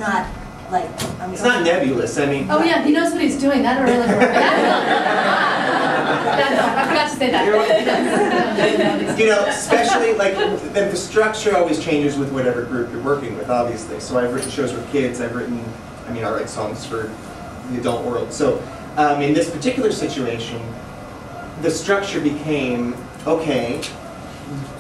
not like... It's not nebulous, I mean... Oh yeah, he knows what he's doing, that early work. I forgot to say that. You know, especially, like, the structure always changes with whatever group you're working with, obviously. So I've written shows with kids, I write songs for the adult world. So in this particular situation, the structure became, okay,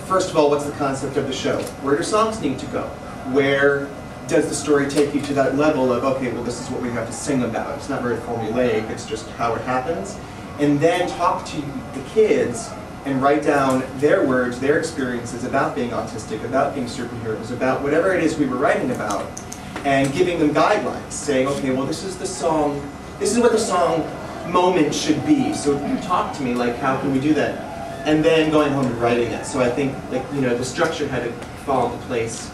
first of all, what's the concept of the show? Where do songs need to go? Where does the story take you to that level of, okay, well, this is what we have to sing about? It's not very formulaic, it's just how it happens. And then talk to the kids and write down their words, their experiences about being autistic, about being superheroes, about whatever it is we were writing about, and giving them guidelines, saying, okay, well, this is the song, this is what the song moment should be. So talk to me, like, how can we do that? And then going home and writing it. So I think, like, you know, the structure had to fall into place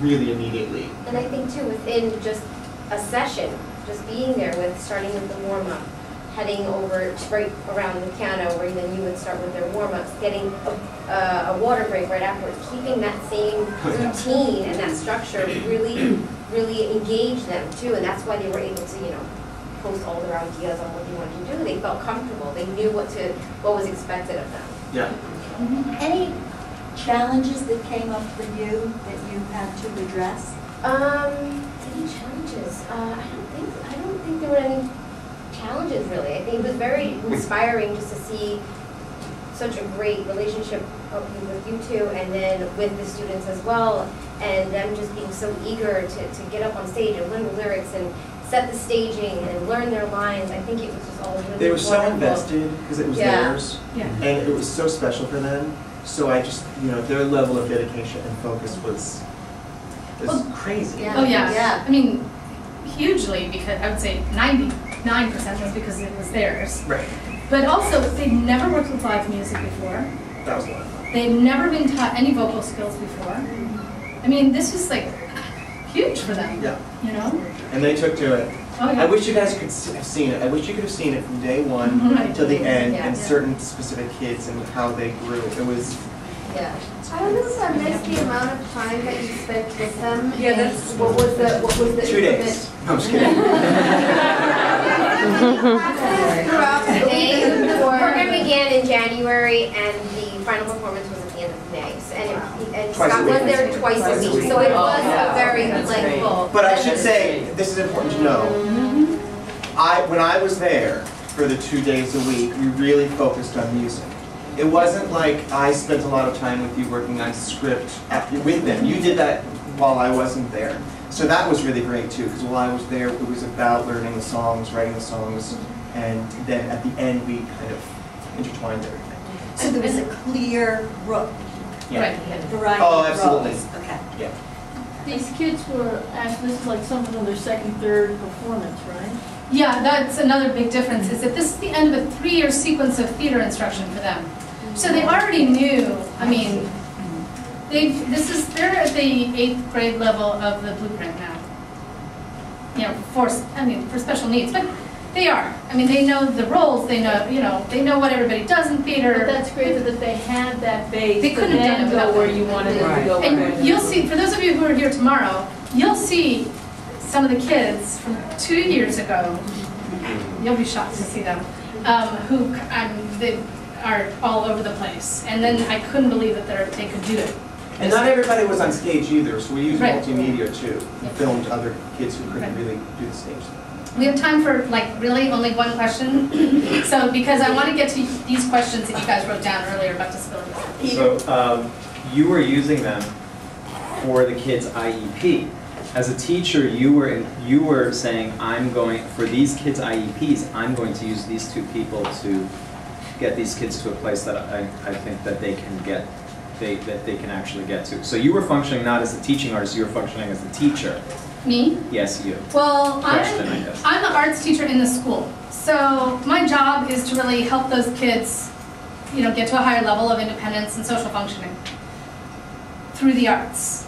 really immediately. And I think too, within just a session, just being there with, starting with the warm-up, heading over right around the piano, where then you would start with their warm-ups, getting a water break right afterwards, keeping that same routine and that structure really engaged them too, and that's why they were able to, you know, post all their ideas on what they wanted to do. They felt comfortable. They knew what was expected of them. Yeah. Any challenges that came up for you that you had to address? Any challenges? I don't think there were any challenges really. I think it was very inspiring just to see such a great relationship with you two, and then with the students as well, and them just being so eager to get up on stage and learn the lyrics and set the staging and learn their lines. I think it was just all really They were wonderful. so invested because it was theirs, and it was so special for them. So I just, you know, their level of dedication and focus was crazy. Yeah. Oh yeah. I mean, hugely, because I would say 99% was because it was theirs. Right. But also, they'd never worked with live music before. That was a lot of fun. They'd never been taught any vocal skills before. I mean, this was like huge for them. Yeah. You know? And they took to it. Oh, yeah. I wish you guys could have seen it. I wish you could have seen it from day one till the end, and certain specific kids and how they grew. It was. Yeah. I don't know if I missed the amount of time that you spent with them. Yeah, that's what was the 2 days. No, I'm just kidding. The program began in January, and the final performance was at the end of May. And Scott was there twice a week, so it was a very full. But I should say, this is important to know. When I was there for the 2 days a week, we really focused on music. It wasn't like I spent a lot of time with you working on script with them. You did that while I wasn't there. So that was really great too, because while I was there, it was about learning the songs, writing the songs, and then at the end we kind of intertwined everything. So there was a clear variety Oh, of absolutely. roles. Okay. Yeah. These kids were, actually, this is like something of their second, third performance, right? Yeah, that's another big difference, is that this is the end of a 3-year sequence of theater instruction for them. So they already knew, I mean, they're at the 8th grade level of the blueprint now. You know, for special needs, but they are. I mean, they know the roles, they know, they know what everybody does in theater. But that's great that they had that base. They couldn't have done it without where you wanted them to go. And you'll see, for those of you who are here tomorrow, you'll see some of the kids from 2 years ago. You'll be shocked to see them, who they are all over the place. And then I couldn't believe that they could do it. And not everybody was on stage either, so we used Right. multimedia too. We filmed other kids who couldn't really do the stage thing. We have time for, like, really only one question. So, because I want to get to these questions that you guys wrote down earlier about disability. So, you were using them for the kids' IEP. As a teacher, you were saying, for these kids' IEPs, I'm going to use these 2 people to get these kids to a place that I think that they can get, that they can actually get to. So you were functioning not as a teaching artist, you were functioning as a teacher. Me? Yes, you. Well, I'm the arts teacher in the school. So my job is to really help those kids, get to a higher level of independence and social functioning through the arts.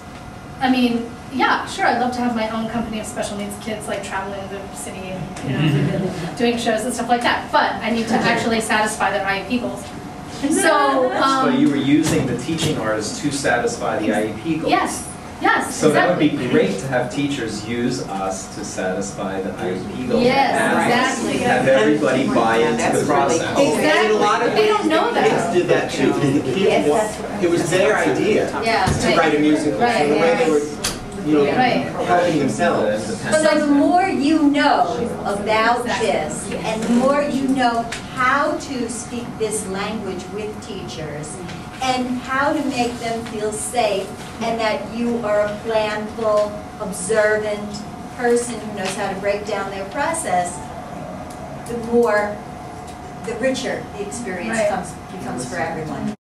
I mean, yeah, sure, I'd love to have my own company of special needs kids, like traveling the city and doing shows and stuff like that. But I need to actually satisfy their IEP goals. So you were using the teaching artist to satisfy the IEP goals. Yes. Yes, So that would be exactly. great to have teachers use us to satisfy the IEP goals. Yes, And exactly. have everybody buy into the process. And a lot of They don't know that. kids did that too, because the kids, it was their idea Yeah, to right. write a musical. So Right, the way they were, Right. helping themselves. So the more you know about this, and the more you know how to speak this language with teachers, and how to make them feel safe, and that you are a planful, observant person who knows how to break down their process, the richer the experience Right. becomes for everyone.